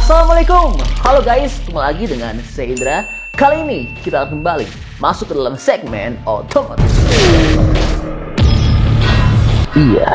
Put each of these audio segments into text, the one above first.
Assalamualaikum, halo guys, ketemu lagi dengan saya Indra. Kali ini kita akan kembali masuk ke dalam segmen otomotif. Iya.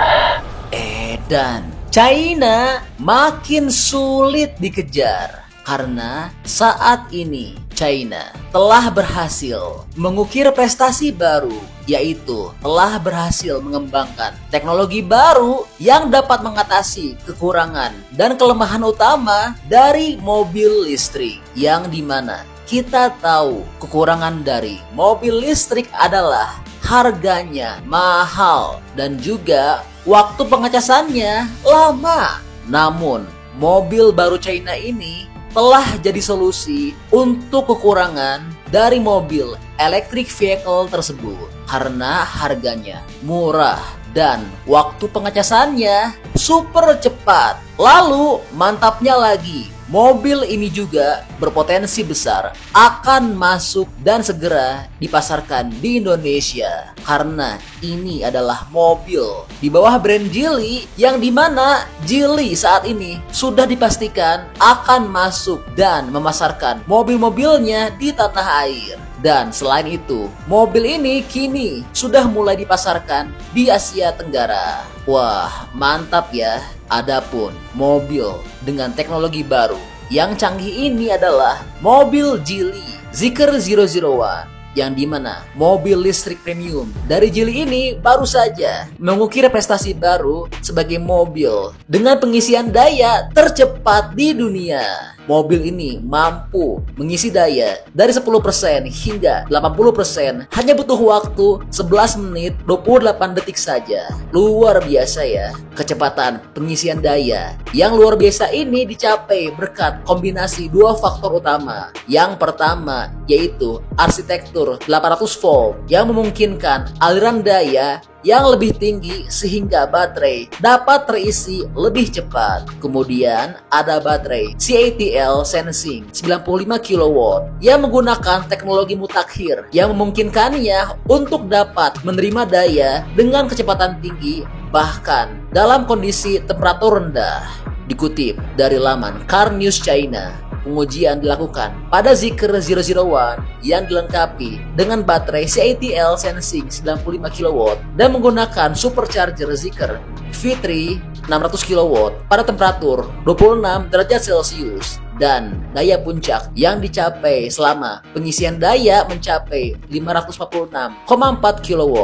Dan China makin sulit dikejar karena saat ini China telah berhasil mengukir prestasi baru, yaitu telah berhasil mengembangkan teknologi baru yang dapat mengatasi kekurangan dan kelemahan utama dari mobil listrik, yang dimana kita tahu kekurangan dari mobil listrik adalah harganya mahal dan juga waktu pengecasannya lama. Namun mobil baru China ini telah jadi solusi untuk kekurangan dari mobil electric vehicle tersebut karena harganya murah dan waktu pengecasannya super cepat. Lalu mantapnya lagi, mobil ini juga berpotensi besar akan masuk dan segera dipasarkan di Indonesia karena ini adalah mobil di bawah brand Geely, yang dimana Geely saat ini sudah dipastikan akan masuk dan memasarkan mobil-mobilnya di tanah air. Dan selain itu, mobil ini kini sudah mulai dipasarkan di Asia Tenggara. Wah, mantap ya. Adapun mobil dengan teknologi baru yang canggih ini adalah mobil Geely Zeekr 001, yang dimana mobil listrik premium dari Geely ini baru saja mengukir prestasi baru sebagai mobil dengan pengisian daya tercepat di dunia. Mobil ini mampu mengisi daya dari 10% hingga 80% hanya butuh waktu 11 menit 28 detik saja. Luar biasa ya. Kecepatan pengisian daya yang luar biasa ini dicapai berkat kombinasi dua faktor utama. Yang pertama yaitu arsitektur 800 volt yang memungkinkan aliran daya yang lebih tinggi sehingga baterai dapat terisi lebih cepat. Kemudian ada baterai CATL Sensing 95 kW yang menggunakan teknologi mutakhir yang memungkinkannya untuk dapat menerima daya dengan kecepatan tinggi bahkan dalam kondisi temperatur rendah. Dikutip dari laman Car News China, pengujian dilakukan pada Zeekr 001 yang dilengkapi dengan baterai CATL Sensing 95 kW dan menggunakan supercharger Zeekr V3 600 kW pada temperatur 26 derajat Celcius dan daya puncak yang dicapai selama pengisian daya mencapai 546,4 kW.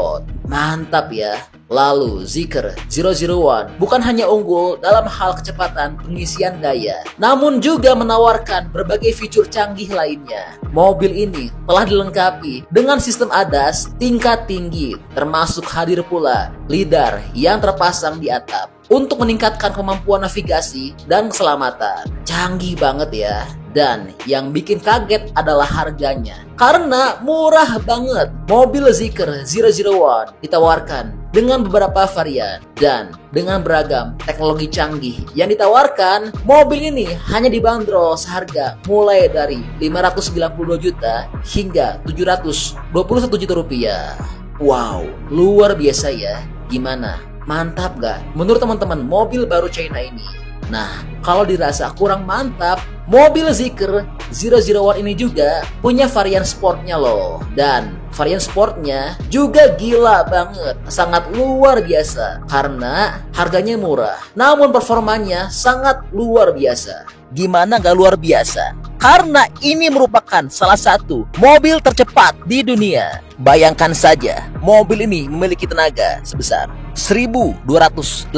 Mantap ya. Lalu Zeekr 001 bukan hanya unggul dalam hal kecepatan pengisian daya, namun juga menawarkan berbagai fitur canggih lainnya. Mobil ini telah dilengkapi dengan sistem ADAS tingkat tinggi, termasuk hadir pula LiDAR yang terpasang di atap untuk meningkatkan kemampuan navigasi dan keselamatan. Canggih banget ya. Dan yang bikin kaget adalah harganya, karena murah banget. Mobil Zeekr 001 ditawarkan dengan beberapa varian dan dengan beragam teknologi canggih yang ditawarkan. Mobil ini hanya dibanderol seharga mulai dari 592 juta hingga 721 juta rupiah. Wow, luar biasa ya. Gimana? Mantap gak menurut teman-teman mobil baru China ini? Nah, kalau dirasa kurang mantap, mobil Zeekr 001 ini juga punya varian sportnya loh. Dan varian sportnya juga gila banget, sangat luar biasa karena harganya murah, namun performanya sangat luar biasa. Gimana gak luar biasa? Karena ini merupakan salah satu mobil tercepat di dunia. Bayangkan saja, mobil ini memiliki tenaga sebesar 1282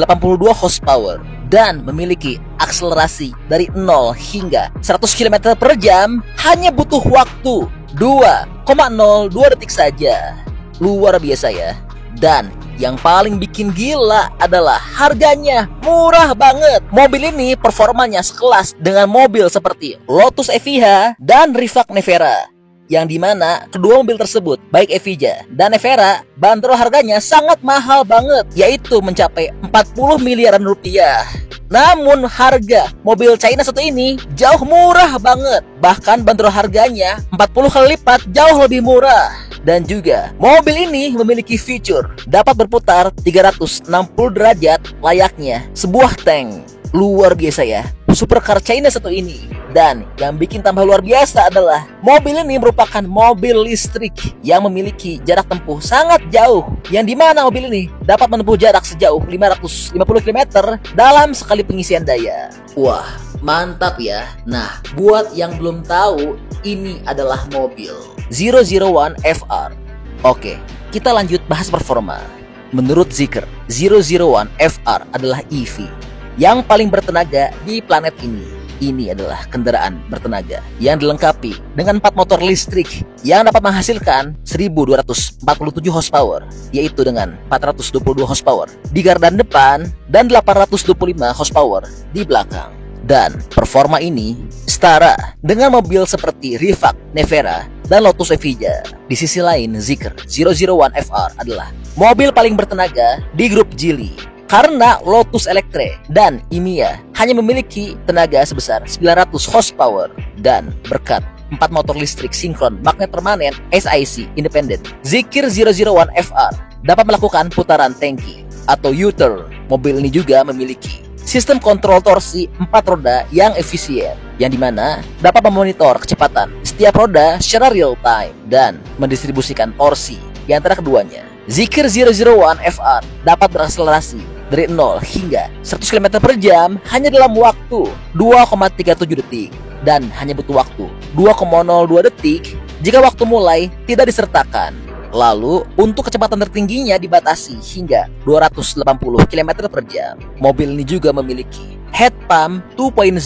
horsepower dan memiliki akselerasi dari 0 hingga 100 km per jam hanya butuh waktu 2,02 detik saja. Luar biasa ya. Dan yang paling bikin gila adalah harganya murah banget. Mobil ini performanya sekelas dengan mobil seperti Lotus Evija dan Rivac Nevera, yang dimana kedua mobil tersebut, baik Evija dan Nevera, bandrol harganya sangat mahal banget, yaitu mencapai 40 miliaran rupiah. Namun harga mobil China satu ini jauh murah banget, bahkan bandrol harganya 40 kali lipat jauh lebih murah. Dan juga mobil ini memiliki fitur dapat berputar 360 derajat layaknya sebuah tank. Luar biasa ya. supercar China satu ini. Dan yang bikin tambah luar biasa adalah mobil ini merupakan mobil listrik yang memiliki jarak tempuh sangat jauh, yang dimana mobil ini dapat menempuh jarak sejauh 550 km dalam sekali pengisian daya. Wah, mantap ya. Nah, buat yang belum tahu, ini adalah mobil 001 FR. Oke, kita lanjut bahas performa. Menurut Zeekr, 001 FR adalah EV yang paling bertenaga di planet ini. Ini adalah kendaraan bertenaga yang dilengkapi dengan 4 motor listrik yang dapat menghasilkan 1247 horsepower, yaitu dengan 422 horsepower di gardan depan dan 825 horsepower di belakang. Dan performa ini setara dengan mobil seperti Rifax, Nevera, dan Lotus Evija. Di sisi lain, Zeekr 001 FR adalah mobil paling bertenaga di grup Geely, karena Lotus Eletre dan Emeya hanya memiliki tenaga sebesar 900 horsepower. Dan berkat 4 motor listrik sinkron magnet permanen SIC independent, Zeekr 001 FR dapat melakukan putaran tangki atau U-turn. Mobil ini juga memiliki sistem kontrol torsi 4 roda yang efisien, yang dimana dapat memonitor kecepatan setiap roda secara real time dan mendistribusikan torsi di antara keduanya. Zeekr 001 FR dapat berakselerasi dari 0 hingga 100 km per jam hanya dalam waktu 2,37 detik dan hanya butuh waktu 2,02 detik jika waktu mulai tidak disertakan. Lalu, untuk kecepatan tertingginya dibatasi hingga 280 km per jam. Mobil ini juga memiliki heat pump 2.0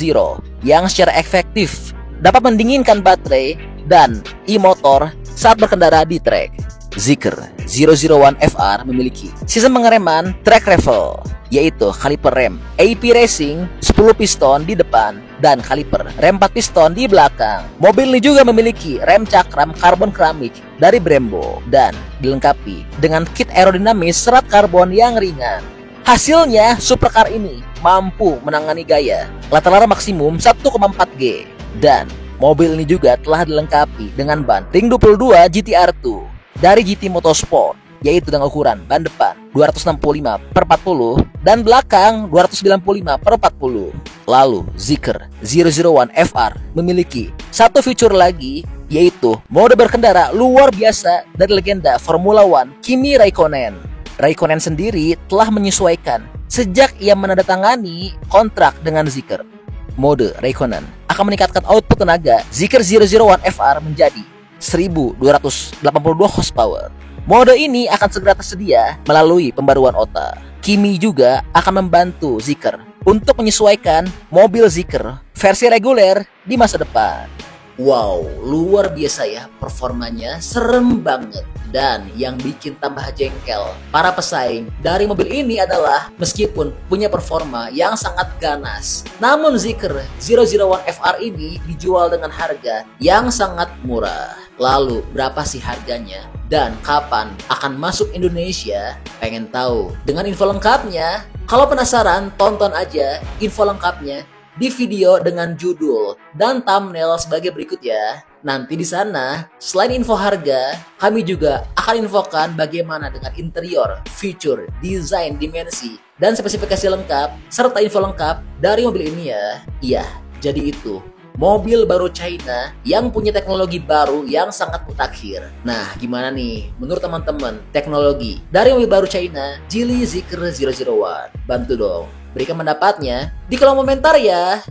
yang secara efektif dapat mendinginkan baterai dan e-motor saat berkendara di trek. Zeekr 001 FR memiliki sistem pengereman track revel, yaitu kaliper rem AP Racing 10 piston di depan dan kaliper rem 4 piston di belakang. Mobil ini juga memiliki rem cakram karbon keramik dari Brembo dan dilengkapi dengan kit aerodinamis serat karbon yang ringan. Hasilnya, supercar ini mampu menangani gaya latar maksimum 1,4 G, dan mobil ini juga telah dilengkapi dengan ban ring 22 GTR2 dari GT Motorsport, yaitu dengan ukuran ban depan 265/40 dan belakang 295/40. Lalu, Zeekr 001 FR memiliki satu fitur lagi, yaitu mode berkendara luar biasa dari legenda Formula One Kimi Raikkonen. Raikkonen sendiri telah menyesuaikan sejak ia menandatangani kontrak dengan Zeekr. Mode Raikkonen akan meningkatkan output tenaga Zeekr 001 FR menjadi 1282 horsepower. Mode ini akan segera tersedia melalui pembaruan OTA. Kimi juga akan membantu Zeekr untuk menyesuaikan mobil Zeekr versi reguler di masa depan. Wow, luar biasa ya performanya, serem banget. Dan yang bikin tambah jengkel para pesaing dari mobil ini adalah meskipun punya performa yang sangat ganas, namun Zeekr 001 FR ini dijual dengan harga yang sangat murah. Lalu berapa sih harganya dan kapan akan masuk Indonesia? Pengen tahu dengan info lengkapnya? Kalau penasaran, tonton aja info lengkapnya di video dengan judul dan thumbnail sebagai berikut ya. Nanti di sana, selain info harga, kami juga akan infokan bagaimana dengan interior, feature, desain, dimensi, dan spesifikasi lengkap, serta info lengkap dari mobil ini ya. Iya, jadi itu mobil baru China yang punya teknologi baru yang sangat mutakhir. Nah, gimana nih menurut teman-teman teknologi dari mobil baru China, Geely Zeekr 001? Bantu dong, berikan pendapatnya di kolom komentar ya.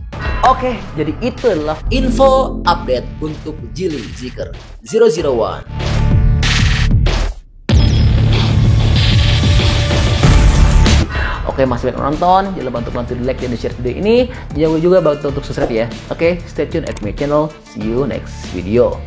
Oke, jadi itulah info update untuk Geely Zeekr 001. Oke, masih banyak nonton, jangan lupa untuk bantu di like dan di share video ini. Jangan lupa juga bantu untuk subscribe ya. Oke, stay tune at my channel. See you next video.